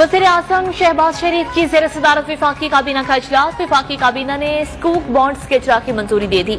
वज़ीर आज़म शहबाज शरीफ की ज़ेर सदारत वफाकी काबीना का इजलास। वफाकी काबीना ने स्कूक बॉन्ड्स के इजरा की मंजूरी दे दी।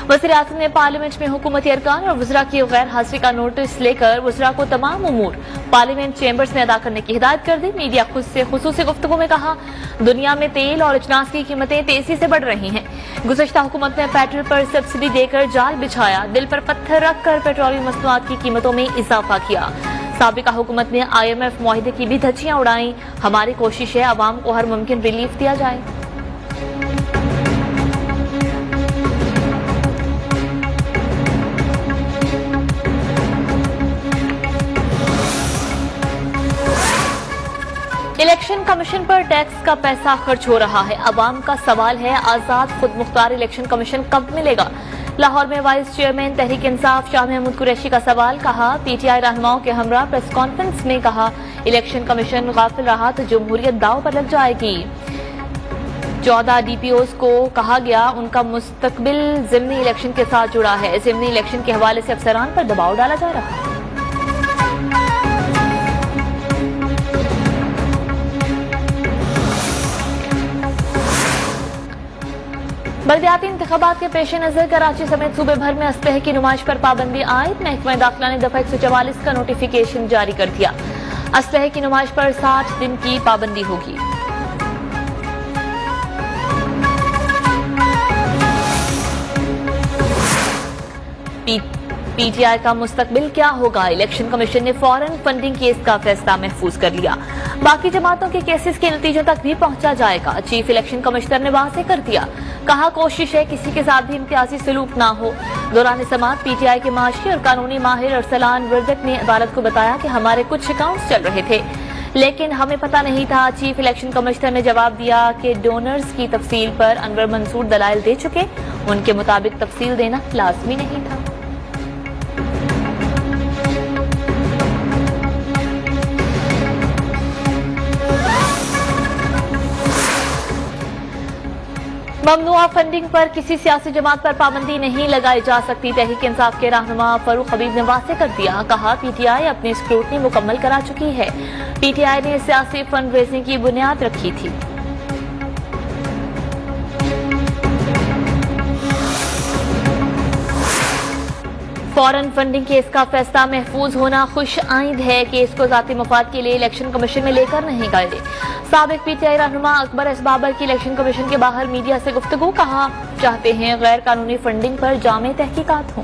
वज़ीर आज़म ने पार्लियामेंट में हुकूमती अरकान और वज़रा की गैर हाजिरी का नोटिस लेकर वज़रा को तमाम उमूर पार्लियामेंट चेंबर्स में अदा करने की हिदायत कर दी। मीडिया खुद से खुसूसी गुफ्तगू में कहा, दुनिया में तेल और अजनास की कीमतें तेजी से बढ़ रही हैं। गुज़श्ता हुकूमत ने पेट्रोल पर सब्सिडी देकर जाल बिछाया, दिल पर पत्थर रखकर पेट्रोलियम मसनूआत की कीमतों में इजाफा किया। साबिका हुकूमत ने IMF मुआहिदे की भी धज्जियां उड़ाई। हमारी कोशिश है अवाम को हर मुमकिन रिलीफ दिया जाए। इलेक्शन कमीशन पर टैक्स का पैसा खर्च हो रहा है। अवाम का सवाल है, आजाद खुद मुख्तार इलेक्शन कमीशन कब मिलेगा? लाहौर में वाइस चेयरमैन तहरीक इंसाफ शाह महमूद कुरैशी का सवाल। कहा, PTI रहनुमाओं के हमरा प्रेस कॉन्फ्रेंस में कहा, इलेक्शन कमीशन गाफिल रहा तो जमहूरियत दाव पर लग जाएगी। 14 DPOs को कहा गया, उनका मुस्तकबिल ज़िमनी इलेक्शन के साथ जुड़ा है। ज़िमनी इलेक्शन के हवाले से अफसरान पर दबाव डाला जा रहा है। बल्दियाती इंतखाबात के पेश नजर कराची समेत सूबे भर में असलहे की नुमाइश पर पाबंदी आयद। महकमा दाखिला ने दफा 144 का नोटिफिकेशन जारी कर दिया। असलहे की नुमाइश पर 60 दिन की पाबंदी होगी। PTI का मुस्तकबिल क्या होगा? इलेक्शन कमीशन ने फौरन फंडिंग केस का फैसला महफूज कर लिया। बाकी जमातों के केसेस के नतीजों तक भी पहुंचा जाएगा। चीफ इलेक्शन कमिश्नर ने वाज़ेह कर दिया। कहा, कोशिश है किसी के साथ भी इम्तियाजी सलूक ना हो। दौरान समाअत PTI के माशी और कानूनी माहिर अरसलान वर्दक ने अदालत को बताया कि हमारे कुछ अकाउंट्स चल रहे थे, लेकिन हमें पता नहीं था। चीफ इलेक्शन कमिश्नर ने जवाब दिया कि डोनर्स की तफसील पर अनवर मंसूर दलाइल दे चुके, उनके मुताबिक तफसील देना लाजमी नहीं था। ममनुआ फंडिंग पर किसी सियासी जमात पर पाबंदी नहीं लगाई जा सकती। तहरीक इंसाफ के रहनुमा फरूख हबीब ने वाज़ेह कर दिया। कहा, PTI अपनी स्क्रूटनी मुकम्मल करा चुकी है। PTI ने सियासी फंड रेजिंग की बुनियाद रखी थी। फौरन फंडिंग केस का फैसला महफूज होना खुश आइंद है कि इसको जाती मफाद के लिए इलेक्शन कमीशन में लेकर नहीं गए। साबिक PTI रहनुमा अकबर एस बाबर की इलेक्शन कमीशन के बाहर मीडिया से गुफ्तगू। कहा, चाहते हैं गैर कानूनी फंडिंग पर जामे तहकीकात हों।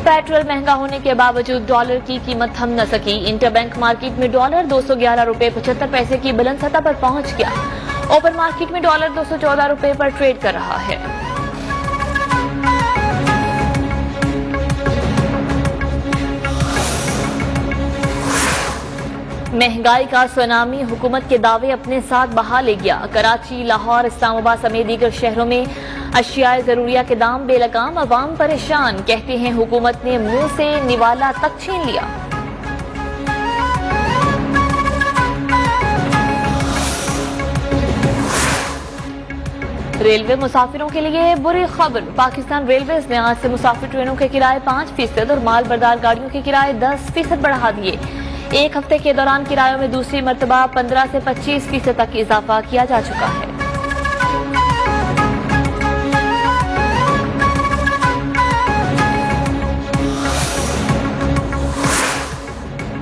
पेट्रोल महंगा होने के बावजूद डॉलर की कीमत थम न सकी। इंटरबैंक मार्केट में डॉलर 211 रुपए 75 पैसे की बुलंद सतह पर पहुंच गया। ओपन मार्केट में डॉलर 214 रुपए पर ट्रेड कर रहा है। महंगाई का सुनामी हुकूमत के दावे अपने साथ बहा ले गया। कराची, लाहौर, इस्लामाबाद समेत दीगर शहरों में अशियाए जरूरिया के दाम बेलगाम, अवाम परेशान। कहते हैं हुकूमत ने मुंह से निवाला तक छीन लिया। रेलवे मुसाफिरों के लिए बुरी खबर। पाकिस्तान रेलवेज ने आज से मुसाफिर ट्रेनों के किराए 5% और माल बरदार गाड़ियों के किराए 10% बढ़ा दिए। एक हफ्ते के दौरान किरायों में दूसरी मर्तबा 15 से 25% तक इजाफा किया जा चुका है।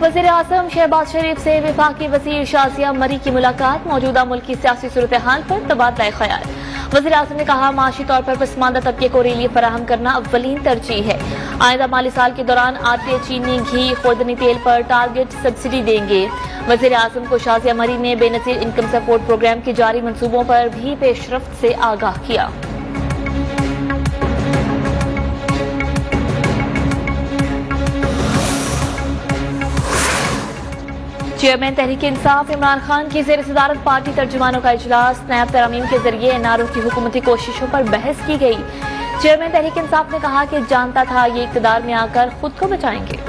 वज़ीर आज़म शहबाज शरीफ से वफाकी वज़ीर शाज़िया मरी की मुलाकात। मौजूदा मुल्क की सियासी सूरत हाल पर तबादला ख्याल। वज़ीर आज़म ने कहा, माशी तौर पर पसमानदा तबके को रिलीफ फराहम करना अव्वलीन तरजीह है। आइंदा माली साल के दौरान आटे, चीनी, घी, खुर्दनी तेल पर टारगेट सब्सिडी देंगे। वज़ीर आज़म को शाज़िया मरी ने बेनज़ीर इनकम सपोर्ट प्रोग्राम के जारी मंसूबों पर भी पेशरफ्त से आगाह किया। चेयरमैन तहरीक इंसाफ इमरान खान की ज़ेर सदारत पार्टी तर्जुमानों का इजलास। नायब तरमीम के जरिए NRO की हुकूमती कोशिशों पर बहस की गई। चेयरमैन तहरीक इंसाफ ने कहा कि जानता था ये इक़्तिदार में आकर खुद को बचाएंगे।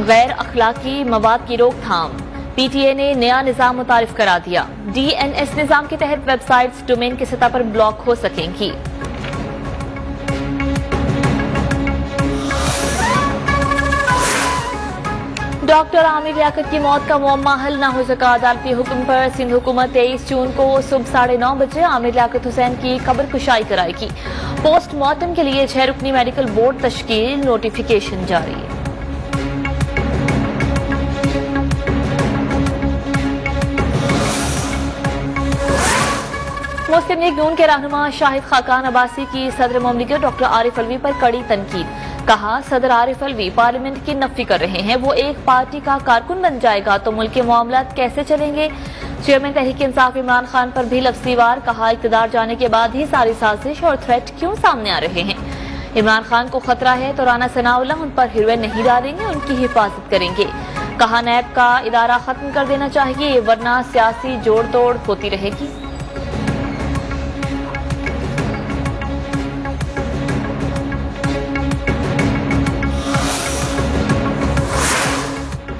गैर अखलाकी मवाद की रोकथाम। पीटीए ने नया निजाम मुतारिफ करा दिया। डीएनएस निजाम के तहत वेबसाइट्स डोमेन की सतह पर ब्लॉक हो सकेंगी। डॉक्टर आमिर लियाकत की मौत का मुअम्मा हल न हो सका। अदालती हुक्म पर सिंध हुकूमत 23 जून को सुबह 9:30 बजे आमिर लियाकत हुसैन की कब्र कुशाई कराएगी। पोस्टमार्टम के लिए 6 रुकनी मेडिकल बोर्ड तश्कील, नोटिफिकेशन जारी। मुस्लिम लीग नून के रहनुमा शाहिद खाकान अब्बासी की सदर मुमलिकत डॉक्टर आरिफ अलवी पर कड़ी तनकीद। कहा, सदर आरिफ अलवी पार्लियामेंट की नफी कर रहे हैं। वो एक पार्टी का कारकुन बन जाएगा तो मुल्क के मामलात कैसे चलेंगे। चेयरमैन तहरीक इंसाफ इमरान खान पर भी लफ्ज़ी वार। कहा, इक़्तिदार जाने के बाद ही सारी साजिश और थ्रेट क्यों सामने आ रहे हैं। इमरान खान को खतरा है तो राना सनाउल्लाह उन पर हिरवे नहीं डालेंगे, उनकी हिफाजत करेंगे। कहा, नैब का इदारा खत्म कर देना चाहिए वरना सियासी जोड़ तोड़ होती रहेगी।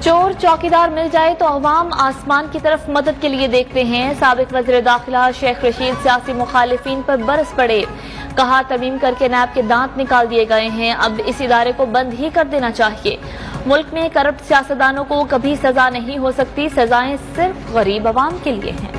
चोर चौकीदार मिल जाए तो अवाम आसमान की तरफ मदद के लिए देखते हैं। साबिक वज़ीर दाखिला शेख रशीद सियासी मुखालिफिन पर बरस पड़े। कहा, तरमीम करके नैब के दांत निकाल दिए गए हैं, अब इस इदारे को बंद ही कर देना चाहिए। मुल्क में करप्ट सियासतदानों को कभी सजा नहीं हो सकती, सजाएं सिर्फ गरीब अवाम के लिए हैं।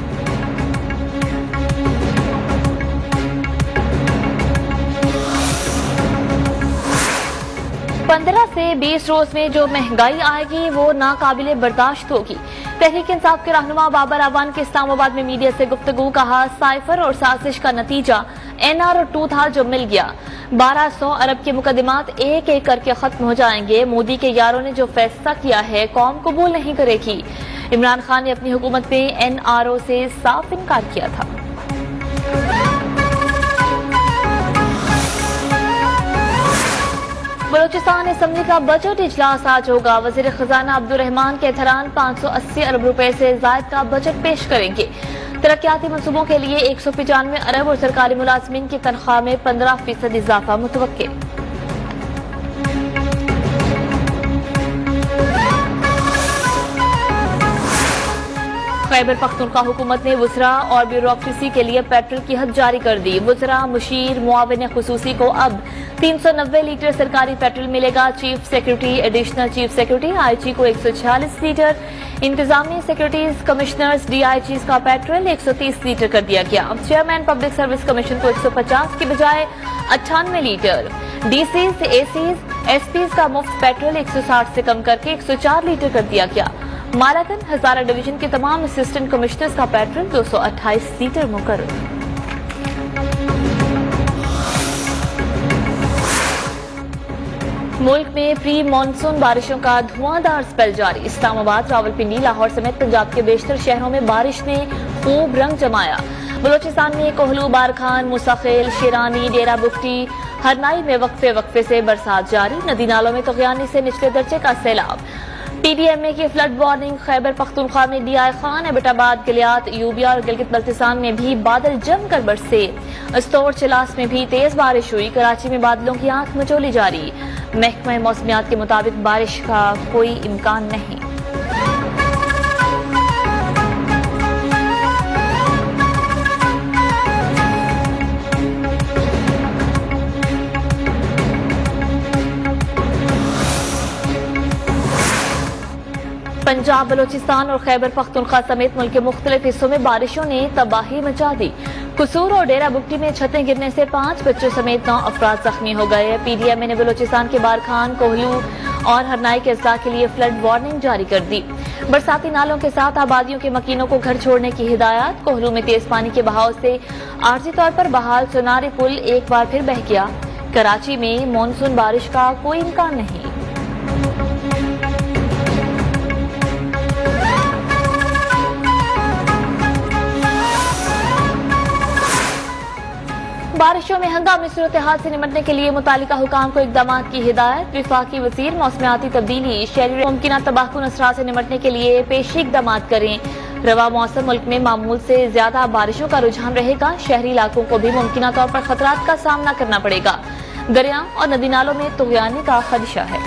15 से 20 रोज में जो महंगाई आएगी वो नाकाबिले बर्दाश्त होगी। तहरीक इंसाफ के रहनुमा बाबर अवान के इस्लामाबाद में मीडिया से गुफ्तगू। कहा, साइफर और साजिश का नतीजा एनआर और 2 था जो मिल गया। 1200 अरब के मुकदमात एक एक करके खत्म हो जाएंगे। मोदी के यारों ने जो फैसला किया है कौम कबूल नहीं करेगी। इमरान खान ने अपनी हुकूमत में एनआरओ से साफ इनकार किया था। बलोचिस्तान असम्बली का बजट इजलास आज होगा। वजीर खजाना अब्दुल रहमान के एहतराम 580 अरब रुपए से जायद का बजट पेश करेंगे। तरक्याती मंसूबों के लिए 195 अरब और सरकारी मुलाजमीन की तनख्वाह में 15% इजाफा मुतवक्के। खैबर पख्तूनख्वा हुकूमत ने वुज़रा और ब्यूरोक्रेसी के लिए पेट्रोल की हद जारी कर दी। वुज़रा, मुशीर, मुआविन खुसूसी को अब 390 लीटर सरकारी पेट्रोल मिलेगा। Chief secretary, additional chief secretary, IG को 146 लीटर, इंतजामी सेक्रेटरीज, कमिश्नर्स, डीआईजीज का पेट्रोल 130 लीटर कर दिया गया। चेयरमैन पब्लिक सर्विस कमीशन को 150 की बजाय 98 लीटर, डीसीज, एसीज, एसपीज का मुफ्त पेट्रोल 160 से कम करके 104 लीटर कर दिया गया। मालाकन हजारा डिवीजन के तमाम असिस्टेंट कमिश्नर्स का पेट्रोल 228 लीटर मुकर्रर। मुल्क में प्री मानसून बारिशों का धुआंधार स्पेल जारी। इस्लामाबाद, रावलपिंडी, लाहौर समेत पंजाब के बेशतर शहरों में बारिश ने खूब रंग जमाया। बलोचिस्तान में कोहलू, बारखान, मुसाखेल, शेरानी, डेरा बुगटी, हरनाई में वक्फे से बरसात जारी। नदी नालों में तुगयानी से निचले दर्जे का सैलाब। पीडीएमए की फ्लड वार्निंग। खैबर पख्तूनख्वा में डीआई खान, एबटाबाद, गिलियात, यूबिया और गिलगित बल्तिस्तान में भी बादल जमकर बरसे। अस्तौर, चिलास में भी तेज बारिश हुई। कराची में बादलों की आंख मचोली जारी। महकमा मौसमियात के मुताबिक बारिश का कोई इम्कान नहीं। पंजाब, बलोचिस्तान और खैबर पख्तूनख्वा समेत मुल्क के मुख्तलिफ हिस्सों में बारिशों ने तबाही मचा दी। कसूर और डेरा बुगटी में छतें गिरने से 5 बच्चों समेत 9 अफराद जख्मी हो गए। पीडीएमए ने बलोचिस्तान के बारखान, कोहलू और हरनाई के अजला के लिए फ्लड वार्निंग जारी कर दी। बरसाती नालों के साथ आबादियों के मकीनों को घर छोड़ने की हिदायत। कोहलू में तेज पानी के बहाव से आर्जी तौर पर बहाल सोनारी पुल एक बार फिर बह गया। कराची में मानसून बारिश का कोई इम्कान नहीं। बारिशों में हंगामी सूरत हाल से निपटने के लिए मुतालिका हुकाम को इकदाम की हिदायत। विफाकी वजीर मौसमियाती तब्दीली, शहरी मुमकिन तबाहकुन असरात से निपटने के लिए पेशी इकदाम करें। रवा मौसम, मुल्क में मामूल से ज्यादा बारिशों का रुझान रहेगा। शहरी इलाकों को भी मुमकिन तौर पर खतरात का सामना करना पड़ेगा। दरिया और नदी नालों में तुगयानी का खदशा है।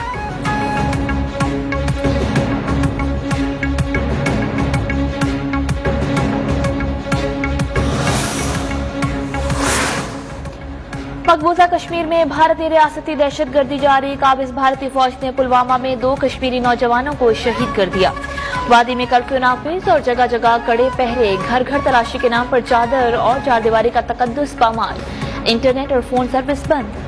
मकबूजा कश्मीर में भारतीय रियासती दहशतगर्दी जारी। काबिज भारतीय फौज ने पुलवामा में 2 कश्मीरी नौजवानों को शहीद कर दिया। वादी में कर्फ्यू नाफिज और जगह जगह कड़े पहरे। घर घर तलाशी के नाम पर चादर और चारदीवारी का तकद्दुस पामाल। इंटरनेट और फोन सर्विस बंद।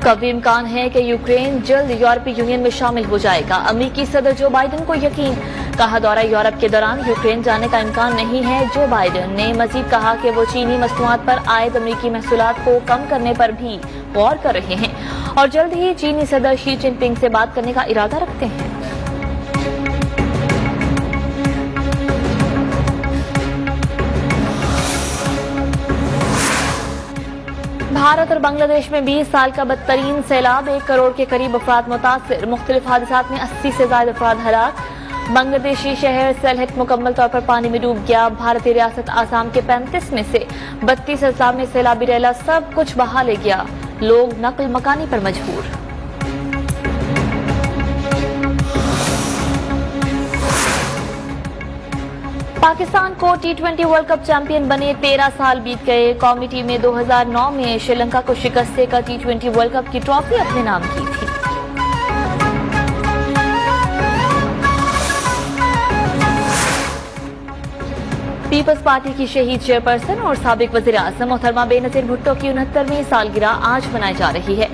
कभी इम्कान है कि यूक्रेन जल्द यूरोपीय यूनियन में शामिल हो जाएगा। अमेरिकी सदर जो बाइडेन को यकीन। कहा दौरा यूरोप के दौरान यूक्रेन जाने का इम्कान नहीं है। जो बाइडेन ने मजीद कहा कि वो चीनी मसनूआत पर आयद अमेरिकी महसूलात को कम करने पर भी गौर कर रहे हैं और जल्द ही चीनी सदर शी जिनपिंग से बात करने का इरादा रखते हैं। भारत और बांग्लादेश में 20 साल का बदतरीन सैलाब। 1 करोड़ के करीब अफराद मुतासिर। मुख्तलिफ हादसात में 80 से ज्यादा अफराद हलाक। बांग्लादेशी शहर सलहट मुकम्मल तौर पर पानी में डूब गया। भारतीय रियासत आसाम के 35 में से 32 अजला में सैलाबी रेला सब कुछ बहा ले गया। लोग नकल मकानी पर मजबूर। पाकिस्तान को T20 वर्ल्ड कप चैंपियन बने 13 साल बीत गए। कौमी टीम ने 2009 में श्रीलंका को शिकस्त देकर T20 वर्ल्ड कप की ट्रॉफी अपने नाम की थी। पीपल्स पार्टी की शहीद चेयरपर्सन और साबिक वज़ीर-ए-आज़म मोहतरमा बेनज़ीर भुट्टो की 69वीं सालगिरह आज मनाई जा रही है।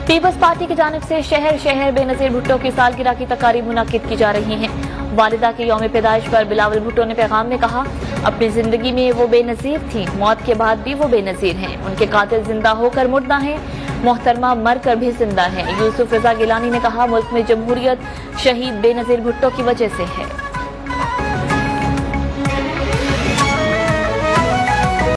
पीपल्स पार्टी की जानिब से शहर शहर बेनज़ीर भुट्टो की सालगिरह की तकारीब मुनाकिद की जा रही हैं। वालिदा के यौम पैदाइश पर बिलावल भुट्टो ने पैगाम में कहा, अपनी जिंदगी में वो बेनज़ीर थी, मौत के बाद भी वो बेनज़ीर हैं। उनके कातिल जिंदा होकर मुर्दा हैं, मोहतरमा मर कर भी जिंदा है। यूसुफ रजा गिलानी ने कहा, मुल्क में जमहूरियत शहीद बेनज़ीर भुट्टो की वजह से है।